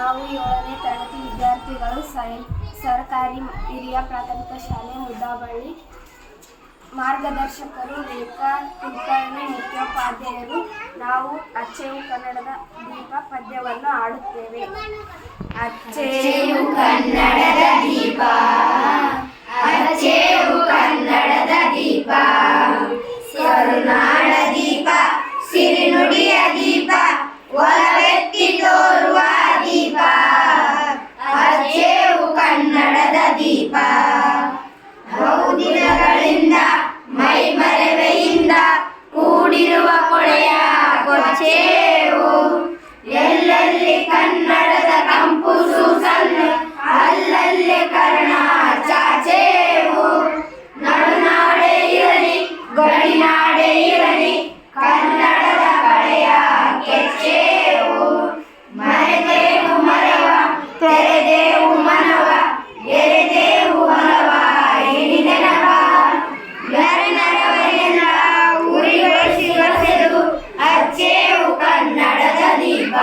ನಾವು 7ನೇ ತರಗತಿ ವಿದ್ಯಾರ್ಥಿಗಳು ಸರ್ಕಾರಿ ಹಿರಿಯ ಪ್ರಾಥಮಿಕ ಶಾಲೆ ಮುದ್ದಾಬಳ್ಳಿ. ಮಾರ್ಗದರ್ಶಕರು ರೇಖಾ ಕುಲಕರ್ಣಿ, ಮುಖ್ಯೋಪಾಧ್ಯಾಯರು. ನಾವು ಅಚ್ಚೇವು ಕನ್ನಡದ ದೀಪ ಪದ್ಯವನ್ನು ಹಾಡುತ್ತೇವೆ. ಅಚ್ಚೇವು ಕನ್ನಡದ ದೀಪ, ಅಚ್ಚೇವು ಕನ್ನಡದ ದೀಪ, ಕರುನಾಡ ದೀಪ, ಸಿರಿನುಡಿಯ ದೀಪ, ಒಲವೆತ್ತಿ ತೋರುವ ದೀಪ. ಅಚ್ಚೇವು ಕನ್ನಡದ ದೀಪ, ಬಹುದಿನಗಳಿಂದ ಮೈಮರೆವೆಯಿಂದ ಕೂಡಿರುವ ಕೊಳೆಯ ಕೊಚ್ಚೇವು. ಎಲ್ಲೆಲ್ಲಿ ಕನ್ನಡದ ಕಂಪು ಸೂಸನ್ನು, ಅಲ್ಲಲ್ಲಿ ಕರ್ಣ ಚಾಚೇವು. ನಡುನಾಡೆ ಇರಲಿ ಗಡಿನಾಡೆ ಇರಲಿ, ಕನ್ನಡದ ಕಳೆಯ ಕೆಚ್ಚೇವು. ಮರೆದೇವು ಮರವ, ತೆರೆದೇವು ಮನವ, ಎರೆದೇವು ಹೊಲವ ಹಿಡಿದೆನವ. ನರನರವನೆಲ್ಲ ಉರಿಗೊಳಿಸಿ ಹೊಸೆದು ಅಚ್ಚೇವು ಕನ್ನಡದ ದೀಪ.